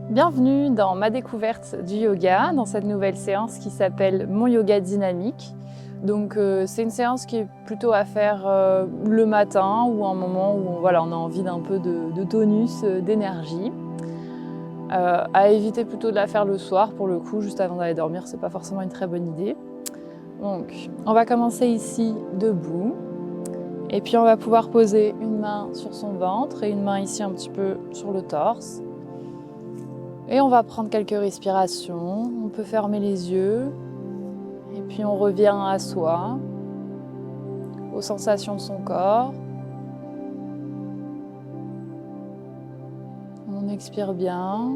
Bienvenue dans ma découverte du yoga, dans cette nouvelle séance qui s'appelle Mon Yoga Dynamique. Donc c'est une séance qui est plutôt à faire le matin ou un moment où on a envie d'un peu de tonus, d'énergie. À éviter plutôt de la faire le soir pour le coup, juste avant d'aller dormir, c'est pas forcément une très bonne idée. Donc on va commencer ici debout. Et puis on va pouvoir poser une main sur son ventre et une main ici un petit peu sur le torse. Et on va prendre quelques respirations, on peut fermer les yeux. Et puis on revient à soi, aux sensations de son corps. On expire bien.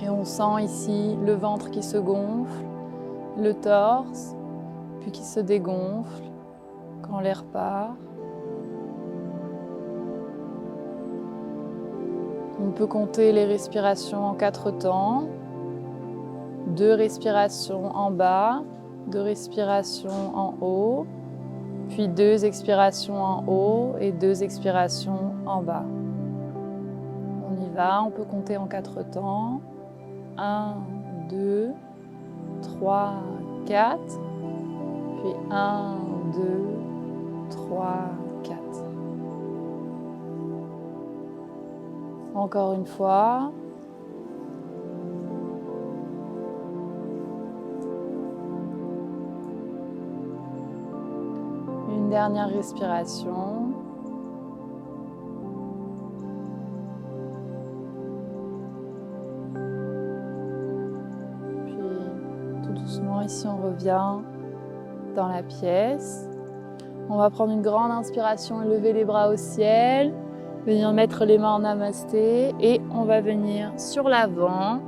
Et on sent ici le ventre qui se gonfle, le torse, puis qui se dégonfle quand l'air part. On peut compter les respirations en 4 temps. 2 respirations en bas, 2 respirations en haut, puis 2 expirations en haut et 2 expirations en bas. On y va, on peut compter en 4 temps. 1, 2, 3, 4. Puis 1, 2, 3, 4. Encore une fois. Une dernière respiration. Puis tout doucement, ici on revient dans la pièce. On va prendre une grande inspiration et lever les bras au ciel. Venir mettre les mains en namasté et on va venir sur l'avant.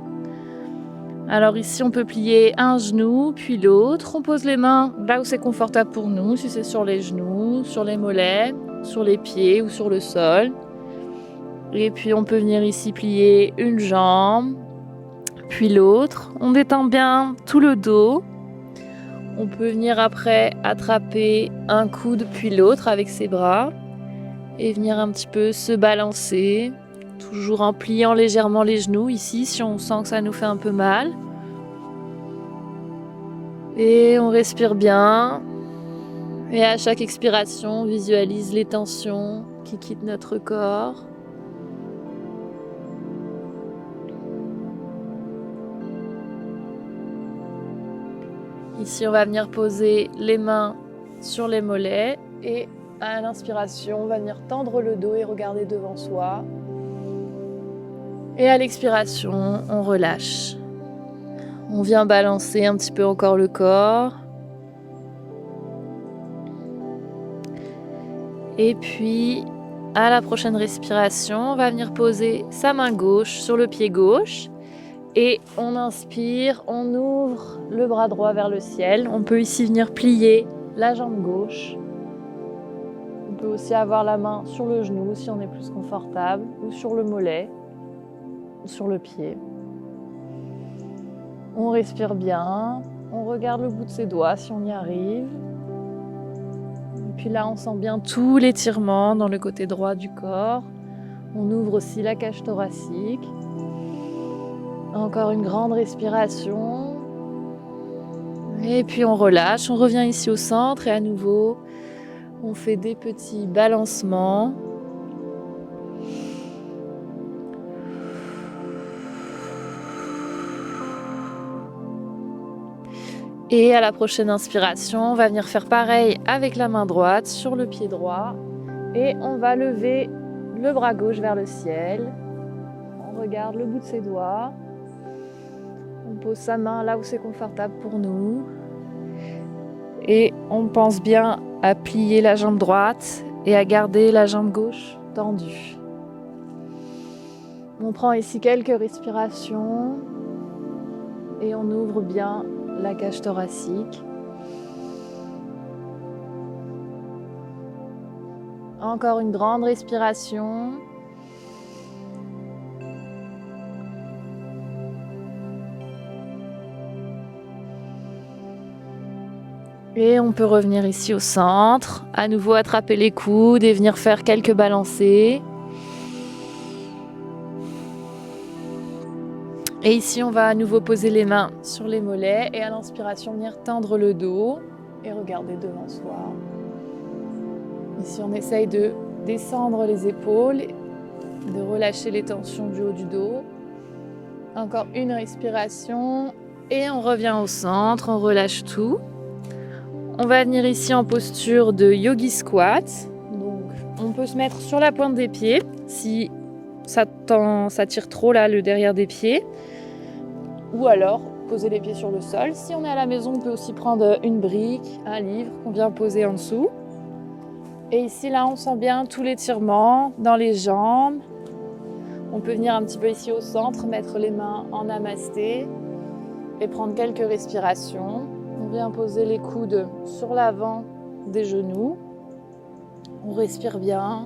Alors ici on peut plier un genou puis l'autre. On pose les mains là où c'est confortable pour nous, si c'est sur les genoux, sur les mollets, sur les pieds ou sur le sol. Et puis on peut venir ici plier une jambe puis l'autre. On détend bien tout le dos. On peut venir après attraper un coude puis l'autre avec ses bras. Et venir un petit peu se balancer, toujours en pliant légèrement les genoux ici si on sent que ça nous fait un peu mal. Et on respire bien. Et à chaque expiration, on visualise les tensions qui quittent notre corps. Ici, on va venir poser les mains sur les mollets et à l'inspiration, on va venir tendre le dos et regarder devant soi. Et à l'expiration, on relâche. On vient balancer un petit peu encore le corps. Et puis, à la prochaine respiration, on va venir poser sa main gauche sur le pied gauche. Et on inspire, on ouvre le bras droit vers le ciel. On peut ici venir plier la jambe gauche. On peut aussi avoir la main sur le genou si on est plus confortable, ou sur le mollet, ou sur le pied. On respire bien, on regarde le bout de ses doigts si on y arrive. Et puis là, on sent bien tout l'étirement dans le côté droit du corps. On ouvre aussi la cage thoracique. Encore une grande respiration. Et puis on relâche, on revient ici au centre et à nouveau, on fait des petits balancements. Et à la prochaine inspiration, on va venir faire pareil avec la main droite sur le pied droit. Et on va lever le bras gauche vers le ciel. On regarde le bout de ses doigts. On pose sa main là où c'est confortable pour nous. Et on pense bien à plier la jambe droite et à garder la jambe gauche tendue. On prend ici quelques respirations et on ouvre bien la cage thoracique. Encore une grande respiration. Et on peut revenir ici au centre, à nouveau attraper les coudes et venir faire quelques balancés. Et ici, on va à nouveau poser les mains sur les mollets et à l'inspiration, venir tendre le dos et regarder devant soi. Ici, on essaye de descendre les épaules, de relâcher les tensions du haut du dos. Encore une respiration et on revient au centre, on relâche tout. On va venir ici en posture de yogi squat. Donc, on peut se mettre sur la pointe des pieds si ça tire trop là le derrière des pieds. Ou alors poser les pieds sur le sol. Si on est à la maison, on peut aussi prendre une brique, un livre qu'on vient poser en dessous. Et ici, là, on sent bien tout l'étirement dans les jambes. On peut venir un petit peu ici au centre, mettre les mains en namasté et prendre quelques respirations. On vient poser les coudes sur l'avant des genoux. On respire bien.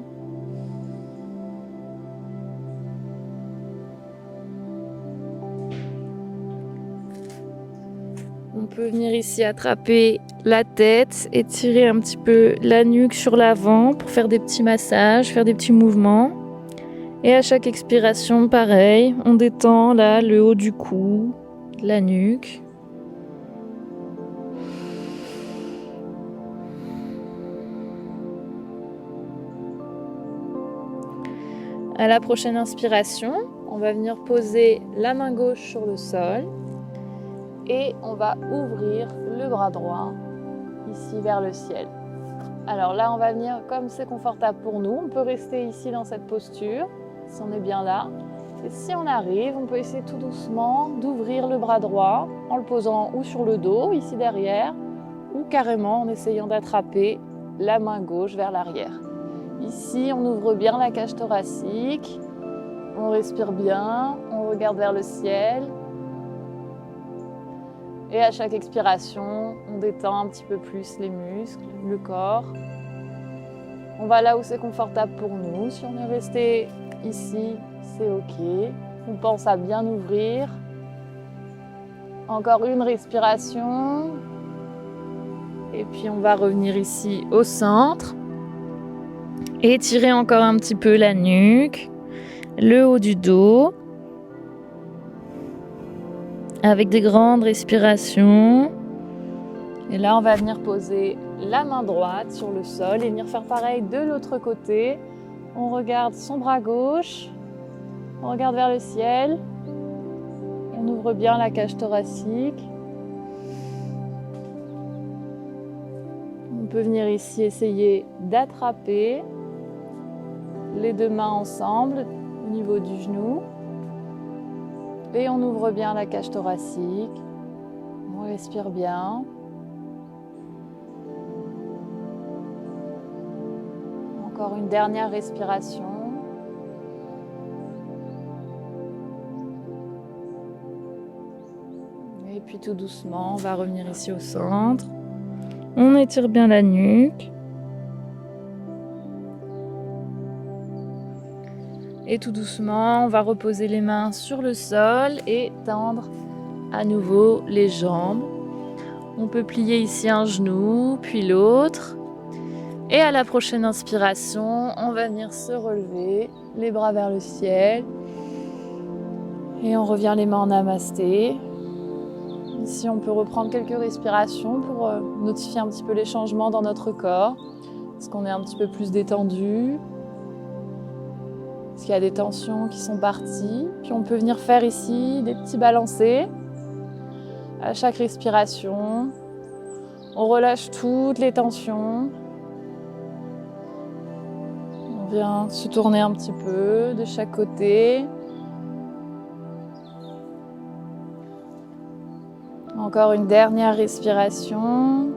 On peut venir ici attraper la tête et tirer un petit peu la nuque sur l'avant pour faire des petits massages, faire des petits mouvements. Et à chaque expiration, pareil, on détend là le haut du cou, la nuque. À la prochaine inspiration, on va venir poser la main gauche sur le sol. Et on va ouvrir le bras droit, ici vers le ciel. Alors là, on va venir comme c'est confortable pour nous. On peut rester ici dans cette posture, si on est bien là. Et si on arrive, on peut essayer tout doucement d'ouvrir le bras droit en le posant ou sur le dos, ici derrière, ou carrément en essayant d'attraper la main gauche vers l'arrière. Ici, on ouvre bien la cage thoracique, on respire bien, on regarde vers le ciel. Et à chaque expiration, on détend un petit peu plus les muscles, le corps. On va là où c'est confortable pour nous. Si on est resté ici, c'est OK. On pense à bien ouvrir. Encore une respiration. Et puis on va revenir ici au centre. Étirer encore un petit peu la nuque, le haut du dos. Avec des grandes respirations. Et là, on va venir poser la main droite sur le sol et venir faire pareil de l'autre côté. On regarde son bras gauche, on regarde vers le ciel, on ouvre bien la cage thoracique. On peut venir ici essayer d'attraper les deux mains ensemble au niveau du genou. Et on ouvre bien la cage thoracique, on respire bien. Encore une dernière respiration. Et puis tout doucement, on va revenir ici au centre. On étire bien la nuque. Et tout doucement, on va reposer les mains sur le sol et tendre à nouveau les jambes. On peut plier ici un genou, puis l'autre. Et à la prochaine inspiration, on va venir se relever, les bras vers le ciel. Et on revient les mains en namasté. Ici, on peut reprendre quelques respirations pour notifier un petit peu les changements dans notre corps. Est-ce qu'on est un petit peu plus détendu ? Est-ce qu'il y a des tensions qui sont parties? Puis on peut venir faire ici des petits balancés. À chaque respiration, on relâche toutes les tensions. On vient se tourner un petit peu de chaque côté. Encore une dernière respiration.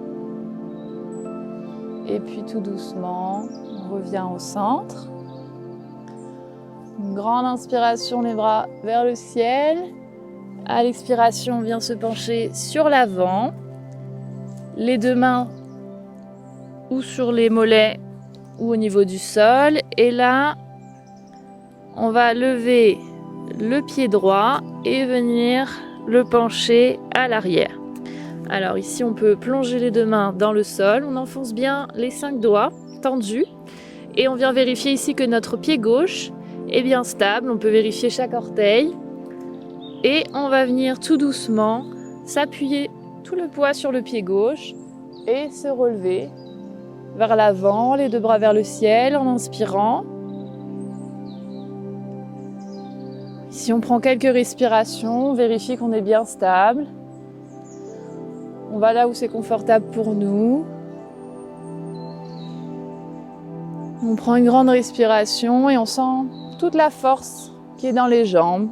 Et puis tout doucement, on revient au centre. Une grande inspiration, les bras vers le ciel. À l'expiration, on vient se pencher sur l'avant. Les deux mains ou sur les mollets ou au niveau du sol. Et là, on va lever le pied droit et venir le pencher à l'arrière. Alors ici, on peut plonger les deux mains dans le sol. On enfonce bien les 5 doigts tendus. Et on vient vérifier ici que notre pied gauche est bien stable. On peut vérifier chaque orteil. Et on va venir tout doucement s'appuyer tout le poids sur le pied gauche et se relever vers l'avant, les 2 bras vers le ciel en inspirant. Si on prend quelques respirations, on vérifie qu'on est bien stable. On va là où c'est confortable pour nous. On prend une grande respiration et on sent toute la force qui est dans les jambes.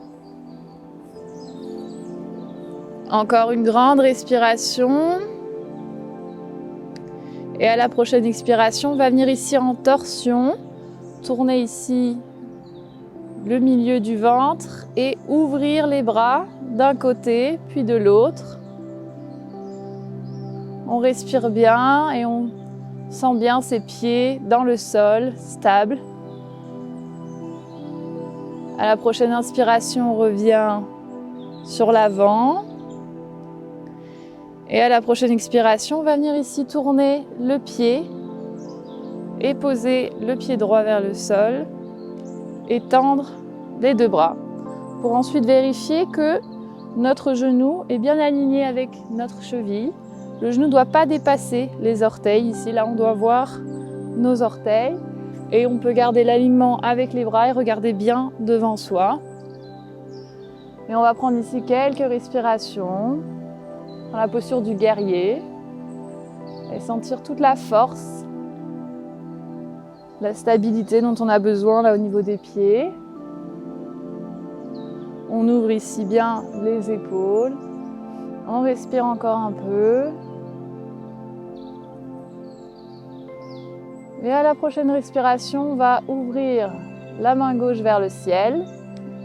Encore une grande respiration. Et à la prochaine expiration, on va venir ici en torsion. Tourner ici le milieu du ventre et ouvrir les bras d'un côté puis de l'autre. On respire bien et on sent bien ses pieds dans le sol, stables. À la prochaine inspiration, on revient sur l'avant. Et à la prochaine expiration, on va venir ici tourner le pied et poser le pied droit vers le sol et tendre les 2 bras pour ensuite vérifier que notre genou est bien aligné avec notre cheville. Le genou ne doit pas dépasser les orteils. Ici, là, on doit voir nos orteils et on peut garder l'alignement avec les bras et regarder bien devant soi. Et on va prendre ici quelques respirations dans la posture du guerrier et sentir toute la force, la stabilité dont on a besoin là au niveau des pieds. On ouvre ici bien les épaules, on respire encore un peu. Et à la prochaine respiration, on va ouvrir la main gauche vers le ciel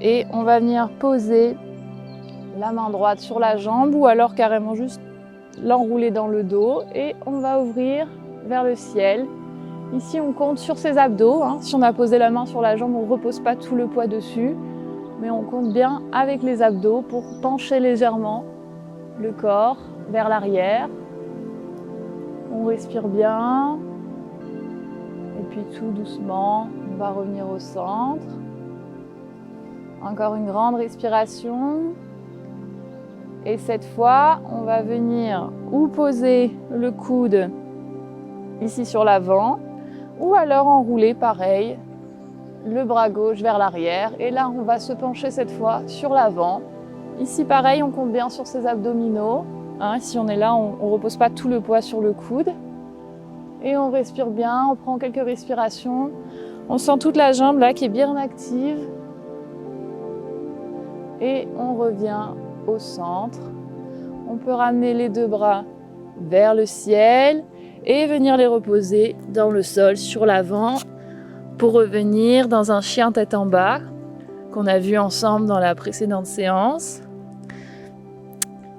et on va venir poser la main droite sur la jambe ou alors carrément juste l'enrouler dans le dos et on va ouvrir vers le ciel. Ici, on compte sur ses abdos. Si on a posé la main sur la jambe, on ne repose pas tout le poids dessus, mais on compte bien avec les abdos pour pencher légèrement le corps vers l'arrière. On respire bien et puis tout doucement, on va revenir au centre. Encore une grande respiration. Et cette fois, on va venir ou poser le coude ici sur l'avant, ou alors enrouler pareil, le bras gauche vers l'arrière. Et là, on va se pencher cette fois sur l'avant. Ici, pareil, on compte bien sur ses abdominaux. Si on est là, on ne repose pas tout le poids sur le coude. Et on respire bien, on prend quelques respirations. On sent toute la jambe là qui est bien active. Et on revient au centre. On peut ramener les 2 bras vers le ciel et venir les reposer dans le sol sur l'avant pour revenir dans un chien tête en bas qu'on a vu ensemble dans la précédente séance.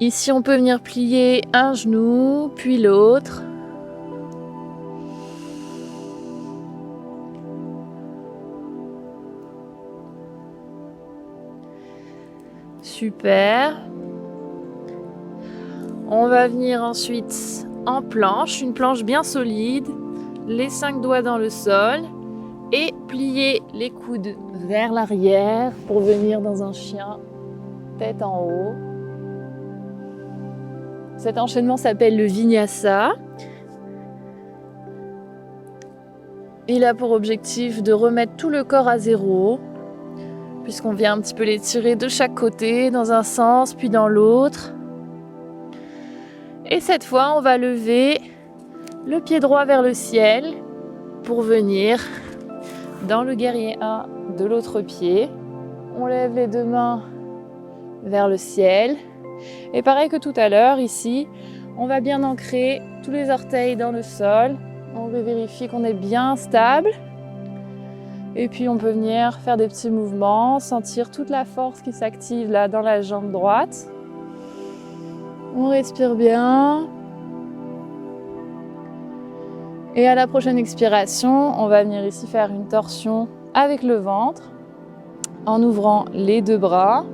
Ici, on peut venir plier un genou puis l'autre. Super. On va venir ensuite en planche, une planche bien solide, les 5 doigts dans le sol et plier les coudes vers l'arrière pour venir dans un chien tête en haut. Cet enchaînement s'appelle le Vinyasa. Il a pour objectif de remettre tout le corps à zéro, puisqu'on vient un petit peu l'étirer de chaque côté, dans un sens puis dans l'autre. Et cette fois, on va lever le pied droit vers le ciel pour venir dans le guerrier 1 de l'autre pied. On lève les 2 mains vers le ciel. Et pareil que tout à l'heure, ici, on va bien ancrer tous les orteils dans le sol. On vérifie qu'on est bien stable. Et puis on peut venir faire des petits mouvements, sentir toute la force qui s'active là dans la jambe droite. On respire bien. Et à la prochaine expiration, on va venir ici faire une torsion avec le ventre en ouvrant les 2 bras.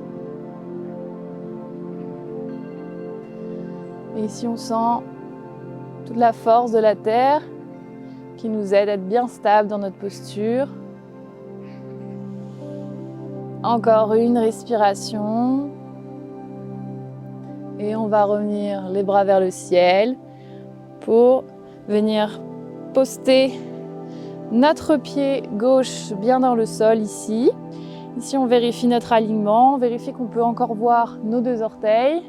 Et ici, on sent toute la force de la terre qui nous aide à être bien stable dans notre posture. Encore une respiration. Et on va revenir les bras vers le ciel pour venir poster notre pied gauche bien dans le sol ici. Ici, on vérifie notre alignement, on vérifie qu'on peut encore voir nos 2 orteils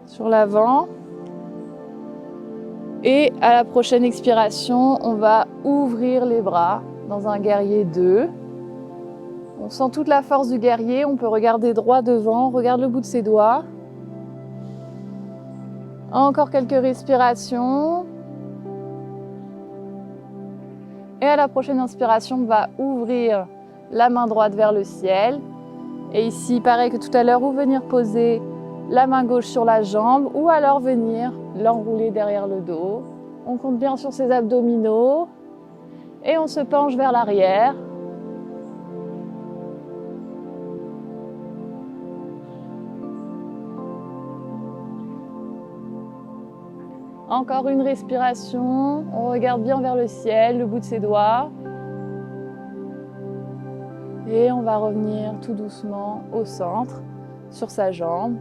sur l'avant. Et à la prochaine expiration, on va ouvrir les bras dans un guerrier 2. On sent toute la force du guerrier, on peut regarder droit devant, on regarde le bout de ses doigts. Encore quelques respirations. Et à la prochaine inspiration, on va ouvrir la main droite vers le ciel. Et ici, pareil que tout à l'heure, ou venir poser la main gauche sur la jambe, ou alors venir l'enrouler derrière le dos. On compte bien sur ses abdominaux. Et on se penche vers l'arrière. Encore une respiration, on regarde bien vers le ciel, le bout de ses doigts. Et on va revenir tout doucement au centre, sur sa jambe.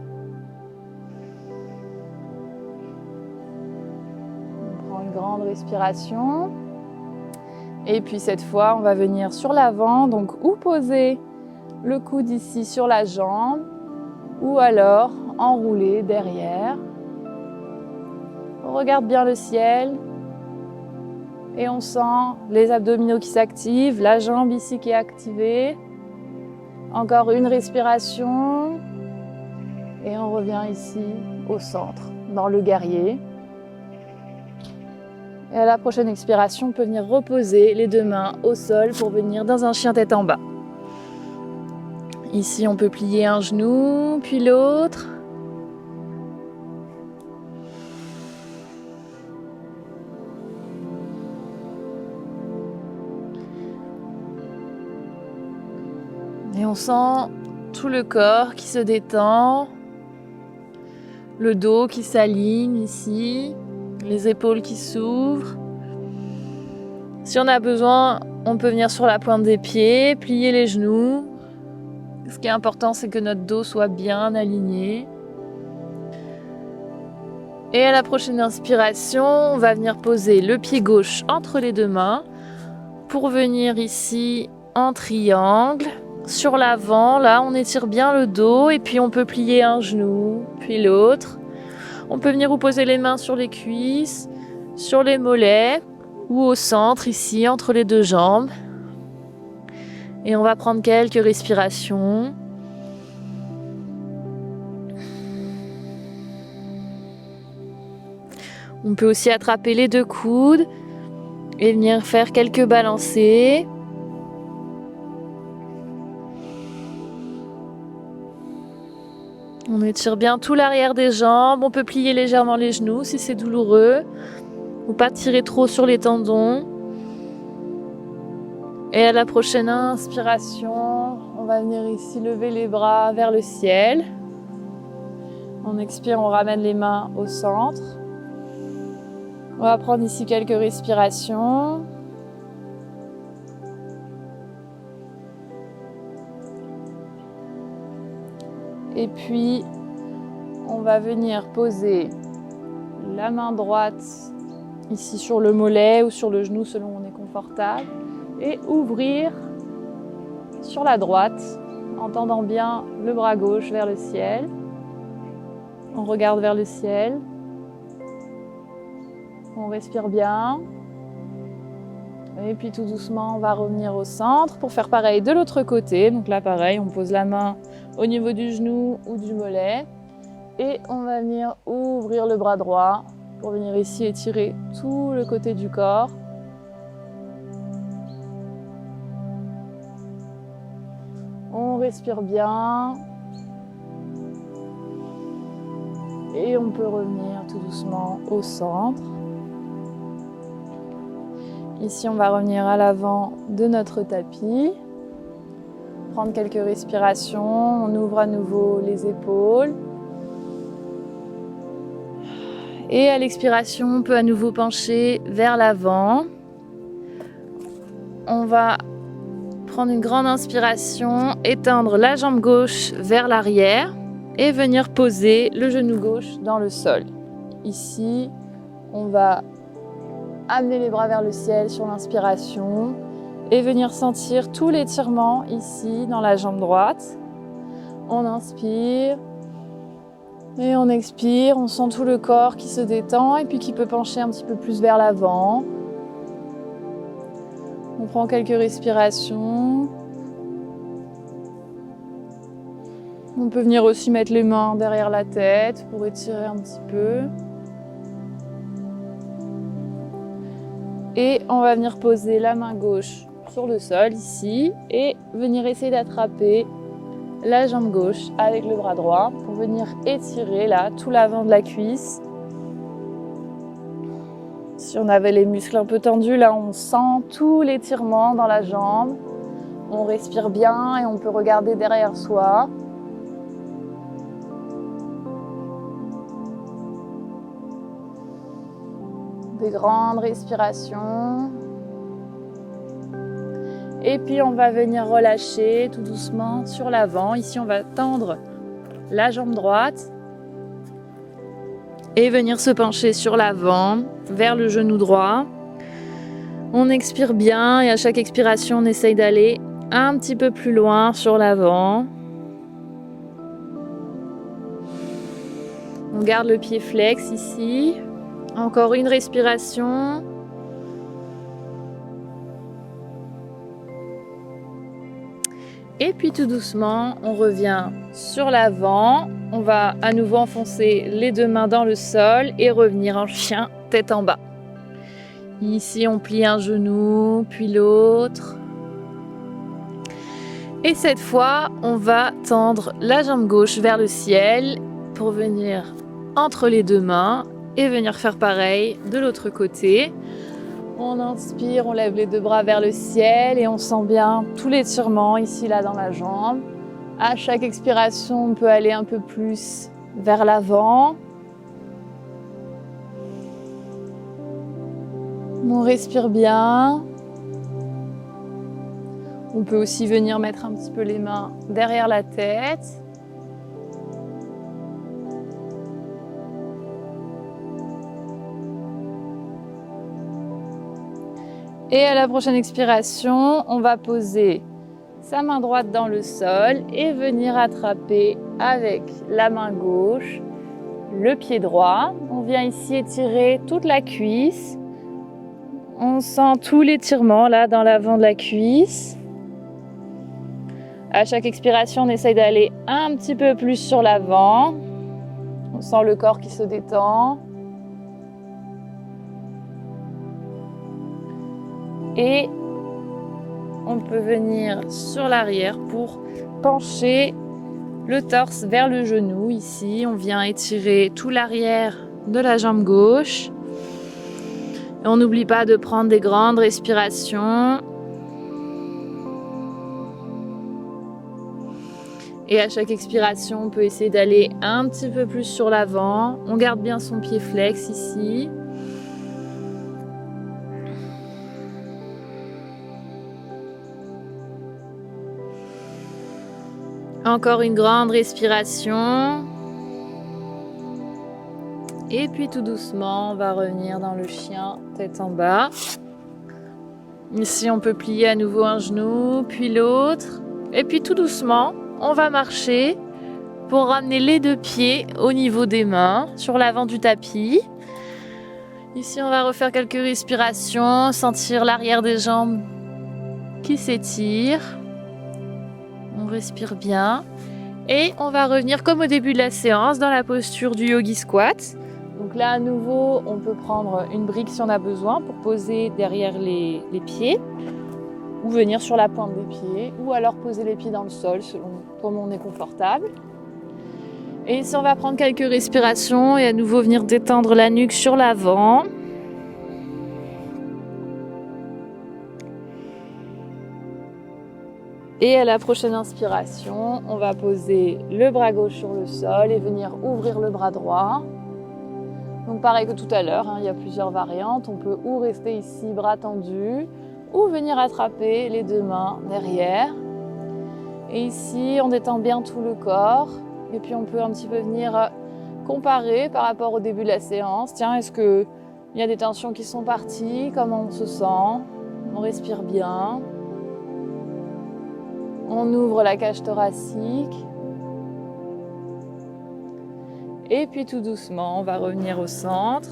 On prend une grande respiration. Et puis cette fois, on va venir sur l'avant, donc ou poser le coude ici sur la jambe, ou alors enrouler derrière. On regarde bien le ciel et on sent les abdominaux qui s'activent, la jambe ici qui est activée. Encore une respiration et on revient ici au centre, dans le guerrier. Et à la prochaine expiration, on peut venir reposer les 2 mains au sol pour venir dans un chien tête en bas. Ici, on peut plier un genou, puis l'autre. Et on sent tout le corps qui se détend, le dos qui s'aligne ici, les épaules qui s'ouvrent. Si on a besoin, on peut venir sur la pointe des pieds, plier les genoux. Ce qui est important, c'est que notre dos soit bien aligné. Et à la prochaine inspiration, on va venir poser le pied gauche entre les 2 mains pour venir ici en triangle. Sur l'avant, là, on étire bien le dos et puis on peut plier un genou, puis l'autre. On peut venir poser les mains sur les cuisses, sur les mollets ou au centre, ici, entre les 2 jambes. Et on va prendre quelques respirations. On peut aussi attraper les 2 coudes et venir faire quelques balancés. On étire bien tout l'arrière des jambes. On peut plier légèrement les genoux si c'est douloureux. Ou pas tirer trop sur les tendons. Et à la prochaine inspiration, on va venir ici lever les bras vers le ciel. On expire, on ramène les mains au centre. On va prendre ici quelques respirations. Et puis, on va venir poser la main droite ici sur le mollet ou sur le genou selon où on est confortable. Et ouvrir sur la droite en tendant bien le bras gauche vers le ciel. On regarde vers le ciel. On respire bien. Et puis tout doucement, on va revenir au centre pour faire pareil de l'autre côté. Donc là, pareil, on pose la main au niveau du genou ou du mollet. Et on va venir ouvrir le bras droit pour venir ici étirer tout le côté du corps. On respire bien. Et on peut revenir tout doucement au centre. Ici, on va revenir à l'avant de notre tapis. Prendre quelques respirations. On ouvre à nouveau les épaules. Et à l'expiration, on peut à nouveau pencher vers l'avant. On va prendre une grande inspiration, étendre la jambe gauche vers l'arrière et venir poser le genou gauche dans le sol. Ici, on va amener les bras vers le ciel sur l'inspiration et venir sentir tout l'étirement ici dans la jambe droite. On inspire et on expire, on sent tout le corps qui se détend et puis qui peut pencher un petit peu plus vers l'avant. On prend quelques respirations. On peut venir aussi mettre les mains derrière la tête pour étirer un petit peu. Et on va venir poser la main gauche sur le sol ici et venir essayer d'attraper la jambe gauche avec le bras droit pour venir étirer là tout l'avant de la cuisse. Si on avait les muscles un peu tendus, là on sent tout l'étirement dans la jambe. On respire bien et on peut regarder derrière soi. Des grandes respirations. Et puis on va venir relâcher tout doucement sur l'avant. Ici on va tendre la jambe droite et venir se pencher sur l'avant vers le genou droit. On expire bien et à chaque expiration on essaye d'aller un petit peu plus loin sur l'avant. On garde le pied flex ici. Encore une respiration. Et puis tout doucement, on revient sur l'avant. On va à nouveau enfoncer les deux mains dans le sol et revenir en chien, tête en bas. Ici, on plie un genou, puis l'autre. Et cette fois, on va tendre la jambe gauche vers le ciel pour venir entre les deux mains et venir faire pareil de l'autre côté. On inspire, on lève les deux bras vers le ciel et on sent bien tout l'étirement ici, là, dans la jambe. À chaque expiration, on peut aller un peu plus vers l'avant. On respire bien. On peut aussi venir mettre un petit peu les mains derrière la tête. Et à la prochaine expiration, on va poser sa main droite dans le sol et venir attraper avec la main gauche le pied droit. On vient ici étirer toute la cuisse. On sent tout l'étirement là dans l'avant de la cuisse. À chaque expiration, on essaye d'aller un petit peu plus sur l'avant. On sent le corps qui se détend. Et on peut venir sur l'arrière pour pencher le torse vers le genou. Ici, on vient étirer tout l'arrière de la jambe gauche. Et on n'oublie pas de prendre des grandes respirations. Et à chaque expiration, on peut essayer d'aller un petit peu plus sur l'avant. On garde bien son pied flex ici. Encore une grande respiration. Et puis tout doucement, on va revenir dans le chien, tête en bas. Ici, on peut plier à nouveau un genou, puis l'autre. Et puis tout doucement, on va marcher pour ramener les deux pieds au niveau des mains, sur l'avant du tapis. Ici, on va refaire quelques respirations, sentir l'arrière des jambes qui s'étire. On respire bien et on va revenir comme au début de la séance dans la posture du yogi squat. Donc là à nouveau on peut prendre une brique si on a besoin pour poser derrière les pieds ou venir sur la pointe des pieds ou alors poser les pieds dans le sol selon comment on est confortable. Et ici on va prendre quelques respirations et à nouveau venir détendre la nuque sur l'avant. Et à la prochaine inspiration, on va poser le bras gauche sur le sol et venir ouvrir le bras droit. Donc pareil que tout à l'heure, il y a plusieurs variantes. On peut ou rester ici, bras tendus, ou venir attraper les deux mains derrière. Et ici, on détend bien tout le corps. Et puis on peut un petit peu venir comparer par rapport au début de la séance. Tiens, est-ce qu'il y a des tensions qui sont parties? Comment on se sent? On respire bien. On ouvre la cage thoracique. Et puis tout doucement, on va revenir au centre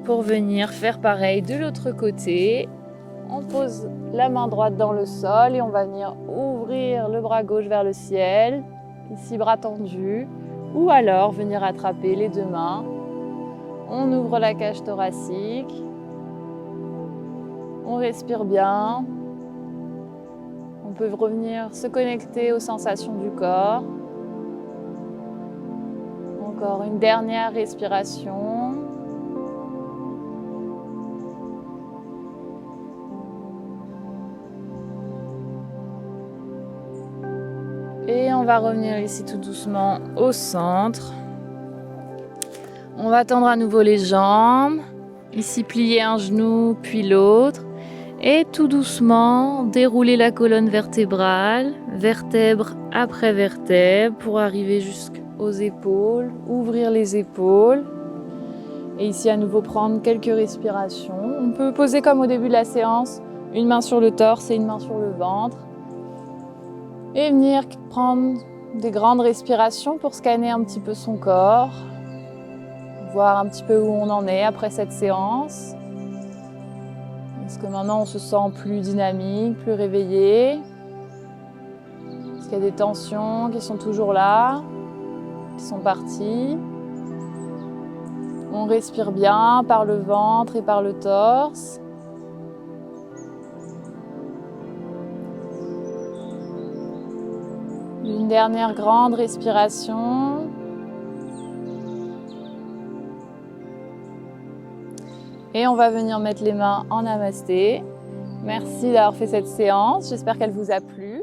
pour venir faire pareil de l'autre côté. On pose la main droite dans le sol et on va venir ouvrir le bras gauche vers le ciel. Ici, bras tendus. Ou alors venir attraper les deux mains. On ouvre la cage thoracique. On respire bien. On peut revenir se connecter aux sensations du corps. Encore une dernière respiration. Et on va revenir ici tout doucement au centre. On va tendre à nouveau les jambes. Ici, plier un genou, puis l'autre. Et tout doucement, dérouler la colonne vertébrale, vertèbre après vertèbre, pour arriver jusqu'aux épaules. Ouvrir les épaules. Et ici, à nouveau, prendre quelques respirations. On peut poser comme au début de la séance, une main sur le torse et une main sur le ventre. Et venir prendre des grandes respirations pour scanner un petit peu son corps, voir un petit peu où on en est après cette séance. Est-ce que maintenant on se sent plus dynamique, plus réveillé? Est-ce qu'il y a des tensions qui sont toujours là, qui sont parties? On respire bien par le ventre et par le torse. Une dernière grande respiration. Et on va venir mettre les mains en namasté. Merci d'avoir fait cette séance. J'espère qu'elle vous a plu.